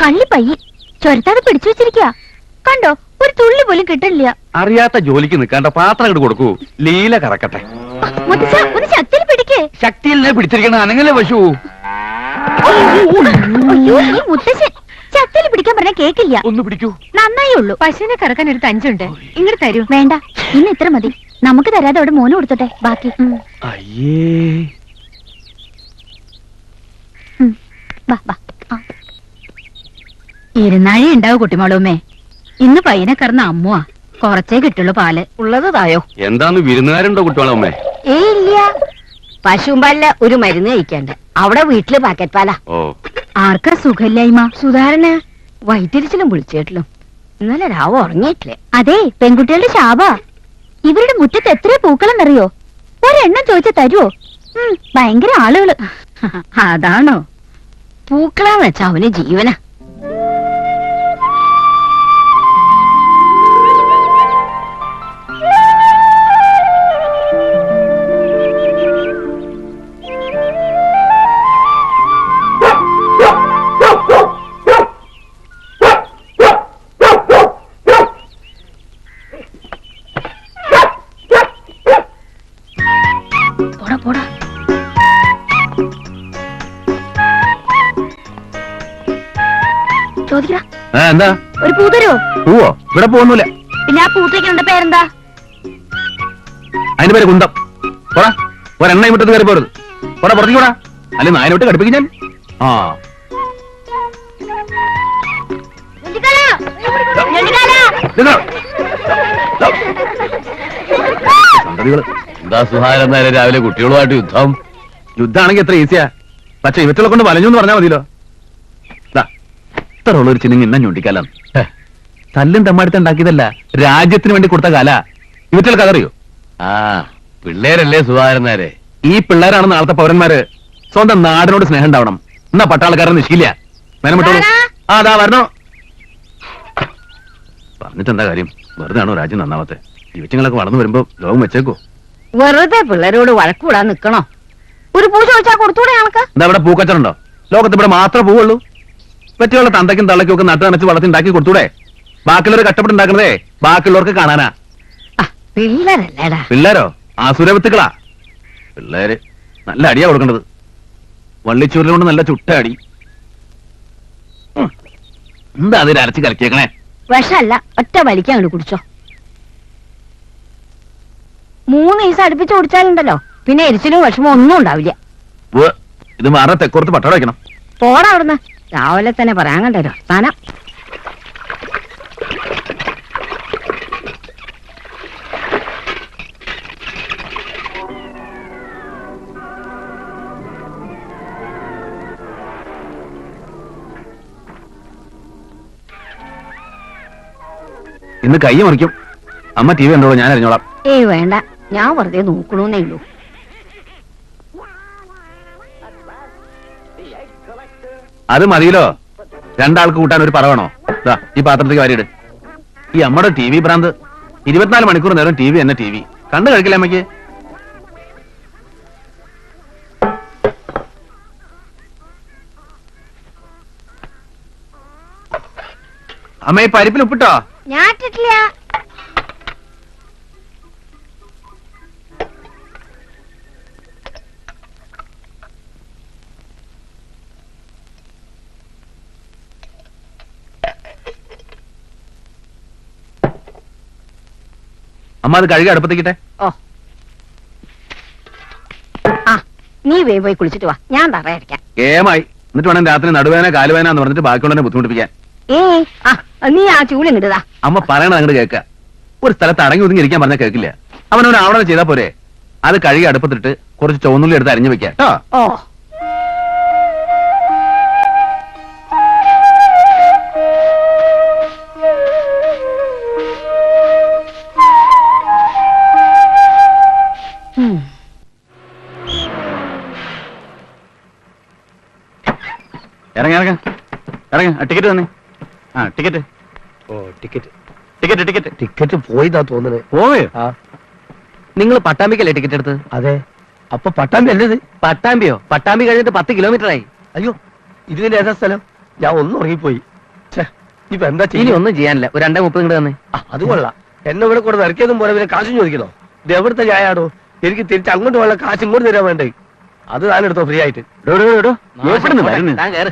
കള്ളിപ്പയ്യ് ചൊരത്താതെ പിടിച്ചു വെച്ചിരിക്കുക. കണ്ടോ, ഒരു തുള്ളി പോലും കിട്ടില്ല. അറിയാത്ത ജോലിക്ക് നിൽക്കാണ്ട പാത്രം ഇങ്ങോട്ട് കൊടുക്കൂ. ലീല കറക്കട്ടെ. മുത്തച്ഛ, ഒന്ന് ശക്തിയിൽ പിടിക്കേ. ശക്തിയിൽ പിടിച്ചിരിക്കണ അനങ്ങല്ലേ പശു. അയ്യോ, ഈ മുത്തശ്ശൻ ശക്തിയിൽ പിടിക്കാൻ പറഞ്ഞാൽ കേക്കില്ല. ഒന്ന് പിടിക്കൂ. നന്നായേ ഉള്ളൂ. പശുവിനെ കറക്കാൻ ഒരു തഞ്ചുണ്ട്, ഇങ്ങോട്ട് തരൂ. വേണ്ട, ഇന്ന് ഇത്ര മതി. നമുക്ക് തരാതെ അവിടെ മോന് കൊടുത്തോട്ടെ ബാക്കി. അയ്യേ, വാ വാ. ഇരുന്നാഴി ഉണ്ടാവും കുട്ടിമോളൂമ്മേ. ഇന്ന് പയ്യനെ കറന്ന അമ്മുവാ. കുറച്ചേ കിട്ടുള്ളൂ പാല്. ഉള്ളത് തായോ? എന്താന്ന് വിരുന്നുകാരുണ്ടോ കുട്ടികളമ്മേ? ഇല്ല, പശുമ്പാലില് ഒരു മരുന്ന് കഴിക്കണ്ട്. അവിടെ വീട്ടില് പാക്കറ്റ് പാലാ. ഓ, ആർക്കാ സുഖമില്ലായ്മ? സുധാരണ വൈറ്റിരിച്ചിലും വിളിച്ചേട്ടിലും ഇന്നലെ രാവ് ഉറങ്ങിയിട്ടില്ലേ? അതെ, പെൺകുട്ടികളുടെ ശാപാ. ഇവരുടെ മുറ്റത്ത് എത്ര പൂക്കളെന്നറിയോ? ഒരെണ്ണം ചോദിച്ചാ തരുവോ? ഭയങ്കര ആളുകള്. അതാണോ? പൂക്കളാന്ന് വെച്ചാ അവന് ജീവന. പോടാ പോടാ. ചോദിക്കടാ, എന്താ ഒരു പൂ തരുവോ? പൂവോ? ഇവിടെ പോകുന്നില്ല. പിന്നെ ആ പൂത്തേക്കുണ്ട് പേരെന്താ? അതിന്റെ പേര് കുന്തം. പോടാ, ഒരെണ്ണ മുറ്റത്ത് കയറി പോരുത്. പോടാ, പുറത്തേക്ക് പോടാ, അല്ലെ നായനോട്ട് കടുപ്പിക്കും ഞാൻ. ആ, സന്തതികള്. എന്താ സുഹാരൻ നേരെ രാവിലെ കുട്ടികളുമായിട്ട് യുദ്ധം? യുദ്ധാണെങ്കിൽ എത്ര ഈസിയാ. പക്ഷെ ഇവറ്റുകളെ കൊണ്ട് വലഞ്ഞു എന്ന് പറഞ്ഞാൽ മതിയല്ലോ. ഇത്ര ഉള്ളൊരു ചിഹ്നം ഇന്ന ഞൊണ്ടിക്കാലാണ്. തല്ലും തെമ്മാടുത്ത് ഉണ്ടാക്കിയതല്ല, രാജ്യത്തിന് വേണ്ടി കൊടുത്ത കാല. ഇവറ്റുകൾക്ക് അതറിയോ? ആ, പിള്ളേരല്ലേ സുഹാരൻ നേരെ. ഈ പിള്ളേരാണ് നാളത്തെ പൗരന്മാര്. സ്വന്തം നാടിനോട് സ്നേഹം ഉണ്ടാവണം. എന്നാ പട്ടാളക്കാരൻ നിശ്ചയില്ല. മേനമിട്ടോളൂ. ആ, അതാ വരണോ. പറഞ്ഞിട്ടെന്താ കാര്യം? വെറുതെ ആണോ രാജ്യം നന്നാവത്തെ? ഇവറ്റങ്ങളൊക്കെ വളർന്നു വരുമ്പോ ലോകം വെച്ചേക്കോ? വെറുതെ പിള്ളേരോട് വഴക്കൂടാൻ നിക്കണോ? ഒരു പൂ ചോദിച്ചാ കൊടുത്തൂടെ ഞങ്ങൾക്ക്? എന്താ ഇവിടെ പൂക്കച്ചറുണ്ടോ? ലോകത്ത് ഇവിടെ മാത്രമേ പൂവുള്ളൂ. പറ്റിയുള്ള തന്തയ്ക്കും തള്ളയ്ക്കും ഒക്കെ നട്ട് നനച്ച് വളർത്തി ഉണ്ടാക്കി കൊടുത്തൂടെ? ബാക്കിയുള്ളവർ കഷ്ടപ്പെട്ടുണ്ടാക്കണതേ ബാക്കിയുള്ളവർക്ക് കാണാനാ. പിള്ളേരല്ലേടാ. പിള്ളേരോ? ആസുരവിത്തുക്കളാ പിള്ളേര്. നല്ല അടിയാ കൊടുക്കേണ്ടത്. വള്ളിച്ചൂരിൽ കൊണ്ട് നല്ല ചുട്ട അടി. എന്താ അതിൽ അരച്ച് കലക്കിയേക്കണേ? വിഷമല്ല, ഒറ്റ വലിക്കാൻ അങ്ങോട്ട് കുടിച്ചോ. 3 ദിവസം അടുപ്പിച്ച് കുടിച്ചാലുണ്ടല്ലോ പിന്നെ എരിച്ചിലും വിഷമോ ഒന്നും ഉണ്ടാവില്ല. ഇത് മാറാ തെക്കോർത്ത് പട്ടട വയ്ക്കണം. പോടാ അവിടുന്ന്. രാവിലെ തന്നെ പറയാൻ കണ്ടല്ലോ സ്ഥാനം. ഇന്ന് കൈ മറിക്കും. അമ്മ ടി വി കണ്ടോളൂ, ഞാൻ അറിഞ്ഞോളാം. ഏയ് വേണ്ട, ഞാൻ വെറുതെ നോക്കണോന്നേ ഉള്ളൂ. അത് മതിയല്ലോ. രണ്ടാൾക്ക് കൂട്ടാൻ ഒരു പറവണോ? ഈ പാത്രത്തേക്ക് വാരിയിട്. ഈ അമ്മയുടെ ടി വി ഭ്രാന്ത്. 24 മണിക്കൂർ നേരം ടി വി എന്നെ ടി വി കണ്ടു കഴിക്കില്ല അമ്മയ്ക്ക്. അമ്മ ഈ പരിപ്പിൽ ഉപ്പിട്ടോ? ഞാൻ ഇട്ടിട്ടില്ല. അമ്മ അത് കഴുകി അടുപ്പത്തേക്കിട്ടെ. ഓ, ആ നീ പോയി കുളിച്ചിട്ട് വാ, ഞാൻ തറയടിക്കാം. ഏമായി. എന്നിട്ട് വേണം രാത്രി നടുവേന കാലുവേന എന്ന് പറഞ്ഞിട്ട് ബാക്കിയുള്ളതിനെ ബുദ്ധിമുട്ടിപ്പിക്കാൻ. നീ ആ ചൂലും കിട്ടുതാ. അമ്മ പറയണത് അങ്ങോട്ട് കേൾക്ക. ഒരു സ്ഥലത്ത് അടങ്ങി ഒതുങ്ങി ഇരിക്കാൻ പറഞ്ഞാൽ കേൾക്കില്ല. അവനവൻ ആവണം ചെയ്താൽ പോരെ. അത് കഴുകി അടുപ്പത്തിട്ട് കുറച്ച് ചുവന്നുള്ളി എടുത്ത് അരിഞ്ഞു വെക്കാം കേട്ടോ. ഓ, ഇറങ്ങ ഇറങ്ങ ഇറങ്ങ. ടിക്കറ്റ് തന്നെ. ആ ടിക്കറ്റ്. ഓ ടിക്കറ്റ് ടിക്കറ്റ് ടിക്കറ്റ് ടിക്കറ്റ് പോയിതാ തോന്നുന്നത്. പോയോ? നിങ്ങൾ പട്ടാമ്പിക്കല്ലേ ടിക്കറ്റ് എടുത്ത്? അതെ. അപ്പൊ പട്ടാമ്പി അല്ലത്? പട്ടാമ്പിയോ? പട്ടാമ്പി കഴിഞ്ഞിട്ട് 10 കിലോമീറ്റർ ആയി. അയ്യോ, ഇതിന്റെ ഏതാ സ്ഥലം? ഞാൻ ഒന്നും ഉറങ്ങിപ്പോയി. ഇപ്പൊ എന്താ ഇനി ചെയ്യും? ഒന്നും ചെയ്യാനില്ല ഒരു 2:30 ഇങ്ങോട്ട് തന്നെ അത് കൊള്ളാം. എന്നെ ഇവിടെ കൂടെ നിറക്കിയതും പോലെ പിന്നെ കാശും ചോദിക്കണോ? ഇത് എവിടുത്തെ ചായാടോ? എനിക്ക് തിരിച്ച് അങ്ങോട്ട് വേണ്ട കാശ് ഇങ്ങോട്ട് തരാൻ വേണ്ടേ? അത് താനെടുത്തോ ഫ്രീ ആയിട്ട്. താൻ കേറ്.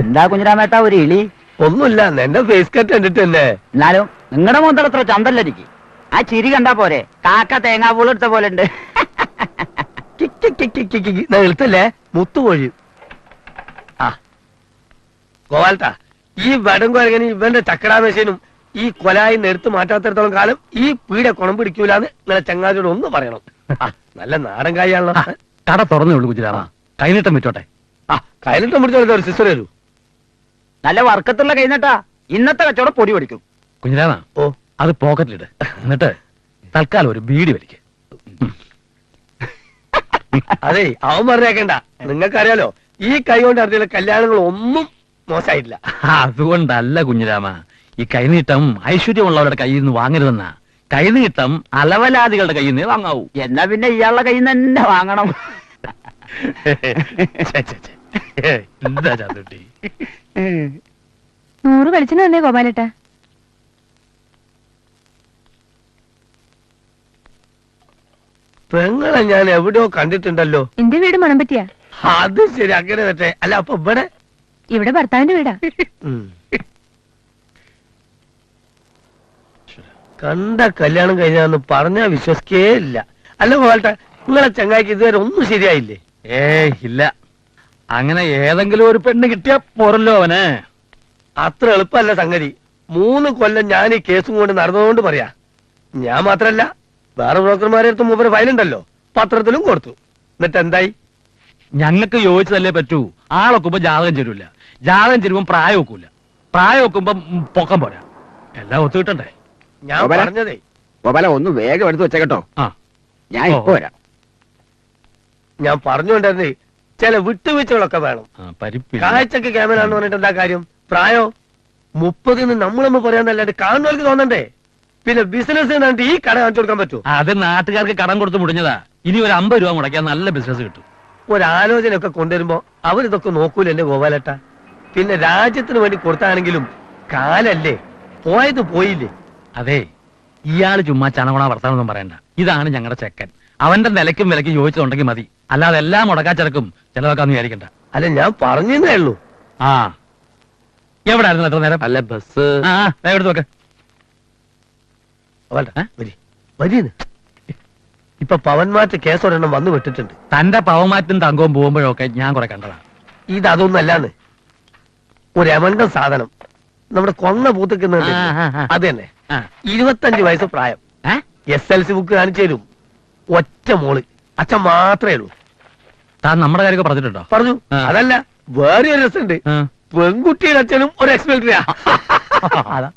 എന്താ കുഞ്ഞിരാമേട്ട ഒരു ഇളി? ഒന്നുമില്ല, എന്റെ ഫേസ് കട്ട് കണ്ടിട്ട് തന്നെ. എന്നാലും നിങ്ങളുടെ മുതൽ അത്ര ചന്തല്ല എനിക്ക്. ആ ചിരി കണ്ടാ പോരെ, കാക്ക തേങ്ങാപ്പൂൾ എടുത്ത പോലെ ഉണ്ട്. എളുത്തല്ലേ മുത്തുകോഴി. ആ ഗോപാൽട്ടാ, ഈ വടം കുരങ്ങനും ഇവന്റെ ചക്കടാമേശനും ഈ കൊലായി എടുത്ത് മാറ്റാത്തിടത്തോളം കാലം ഈ പീഡ കുണം പിടിക്കൂലെന്ന് നിങ്ങളെ ചങ്ങാതിയോട് ഒന്ന് പറയണം. ആ, നല്ല നാടൻ കായാണല്ലോ. കട തുറന്നേ ഉള്ളൂ കുഞ്ഞിരാമ, കൈനീട്ടം വിറ്റോട്ടെ. ആ കയ്യിലിട്ട് പിടിച്ചോ, ഒരു സിസ്റ്റർ വരൂ. നല്ല വർക്കത്തുള്ള കഴിഞ്ഞിട്ടാ ഇന്നത്തെ കച്ചവടം പൊടി പഠിക്കും. കുഞ്ഞിരാമ ഓ അത് പോക്കറ്റിലിട്, എന്നിട്ട് തൽക്കാലം ഒരു ബീഡി വലിക്ക്. അതെ, അവൻ പറഞ്ഞേക്കണ്ട. നിങ്ങൾക്കറിയാലോ ഈ കൈ കൊണ്ട് നടത്തിയുള്ള കല്യാണങ്ങൾ ഒന്നും മോശമായിട്ടില്ല. അതുകൊണ്ടല്ല കുഞ്ഞിരാമ, ഈ കൈനീട്ടം ഐശ്വര്യമുള്ളവരുടെ കയ്യിൽ നിന്ന് വാങ്ങരുതെന്നാ. കൈനീട്ടം അലവലാദികളുടെ കയ്യിൽ നിന്ന് വാങ്ങാവൂ. എന്നാ പിന്നെ ഇയാളുടെ കയ്യിൽ നിന്ന് തന്നെ വാങ്ങണം. എന്താ ചാത്തുട്ടി? 100 വെളിച്ചെണ്ണ തന്നെ ഗോപാലേട്ടാ. പെങ്ങളെ ഞാൻ എവിടെയോ കണ്ടിട്ടുണ്ടല്ലോ. എന്റെ വീട് മണം പറ്റിയാ. അത് ശരി, അങ്ങനെ പറ്റേ. അല്ല അപ്പൊ ഇവിടെ ഇവിടെ ഭർത്താവിന്റെ വീടാ. ഉം. കണ്ട കല്യാണം കഴിഞ്ഞാന്ന് പറഞ്ഞാ വിശ്വസിക്കേ ഇല്ല. അല്ല പോകട്ടെ, നിങ്ങളെ ചങ്ങായിക്ക് ഇതുവരെ ഒന്നും ശരിയായില്ലേ? ഇല്ല, അങ്ങനെ ഏതെങ്കിലും ഒരു പെണ്ണ് കിട്ടിയാ പോരല്ലോ അവന്. അത്ര എളുപ്പമല്ല സംഗതി. 3 കൊല്ലം ഞാൻ ഈ കേസും കൊണ്ട് നടന്നതുകൊണ്ട് പറയാ. ഞാൻ മാത്രല്ല, വേറെ ബ്രോക്കർമാരെ അടുത്ത് മൂപ്പര് ഫയലുണ്ടല്ലോ, പത്രത്തിലും കൊടുത്തു. എന്നിട്ട് എന്തായി? ഞങ്ങൾക്ക് യോജിച്ചതല്ലേ പറ്റൂ. ആളൊക്കുമ്പോ ജാതകം ചേരൂല, ജാതകം ചേരുമ്പോ പ്രായം ഒക്കൂല, പ്രായം ഒക്കുമ്പോ പൊക്കം പോരാ. എല്ലാം ഒത്തു കിട്ടണ്ടേ? ഞാൻ ഗോപാല? പറഞ്ഞതേ, ഗോപാല ഒന്ന് വേഗം എടുത്ത് വെച്ചേട്ടോ, ആ ഞാൻ ഇപ്പൊ വരാം. ഞാൻ പറഞ്ഞുകൊണ്ടിരുന്നേ, ചില വിട്ടുവീഴ്ചകളൊക്കെ വേണം. പരിപ്പില്ല. കാഴ്ചക്ക് ക്യാമറ എന്ന് പറഞ്ഞിട്ട് എന്താ കാര്യം? പ്രായോ 30 നമ്മളൊന്ന് പറയാന്നല്ലാണ്ട് കാണുന്നവർക്ക് തോന്നണ്ടേ? പിന്നെ ബിസിനസ് കണ്ടിട്ട് ഈ കട കാണിച്ചു കൊടുക്കാൻ പറ്റൂ? അത് നാട്ടുകാർക്ക് കടം കൊടുത്ത് മുടിഞ്ഞതാ. ഇനി ഒരു 50 രൂപ മുടക്കിയാൽ നല്ല ബിസിനസ് കിട്ടും. ഒരാലോചനയൊക്കെ കൊണ്ടുവരുമ്പോ അവരിതൊക്കെ നോക്കൂല എന്റെ ഗോപാലേട്ട. പിന്നെ രാജ്യത്തിന് വേണ്ടി കൊടുത്താണെങ്കിലും കാലല്ലേ, പോയത് പോയില്ലേ. അതെ, ഇയാള് ചുമ്മാ ചണകുണ വർത്താനൊന്നും പറയണ്ട. ഇതാണ് ഞങ്ങളുടെ ചെക്കൻ. അവന്റെ നിലയ്ക്കും വിലയ്ക്കും യോജിച്ചുണ്ടെങ്കിൽ മതി, അല്ലാതെ എല്ലാം മുടക്കാച്ചെടുക്കും ചിലവാക്കാന്ന് വിചാരിക്കണ്ട. അല്ല, ഞാൻ പറഞ്ഞേ ഉള്ളൂ. ആ എവിടെ ആയിരുന്നു എത്ര നേരം? അല്ല ബസ് എടുത്ത് വെക്ക. വരീന്ന് ഇപ്പൊ പവൻമാറ്റ് കേസൊരെണ്ണം വന്നു വിട്ടിട്ടുണ്ട്. തന്റെ പവമാറ്റും തങ്കവും പോകുമ്പോഴൊക്കെ ഞാൻ കുറെ കണ്ടതാ. ഇത് അതൊന്നും അല്ലാന്ന്, ഒരു എമണ്ടം സാധനം നമ്മുടെ കൊന്ന പൂത്തിക്കുന്നുണ്ട്. അത് തന്നെ, 25 വയസ്സ് പ്രായം, SLC ബുക്ക് കാണിച്ചു തരും. ഒറ്റ മോള്, അച്ഛൻ മാത്രമേ ഉള്ളൂ. താൻ നമ്മുടെ കാര്യമൊക്കെ പറഞ്ഞിട്ടുണ്ടോ? പറഞ്ഞു. അതല്ല, വേറെ ഒരു രസമുണ്ട്. പെൺകുട്ടിയുടെ അച്ഛനും ഒരു എക്സ്പെൽറ്ററിയാ. അതാ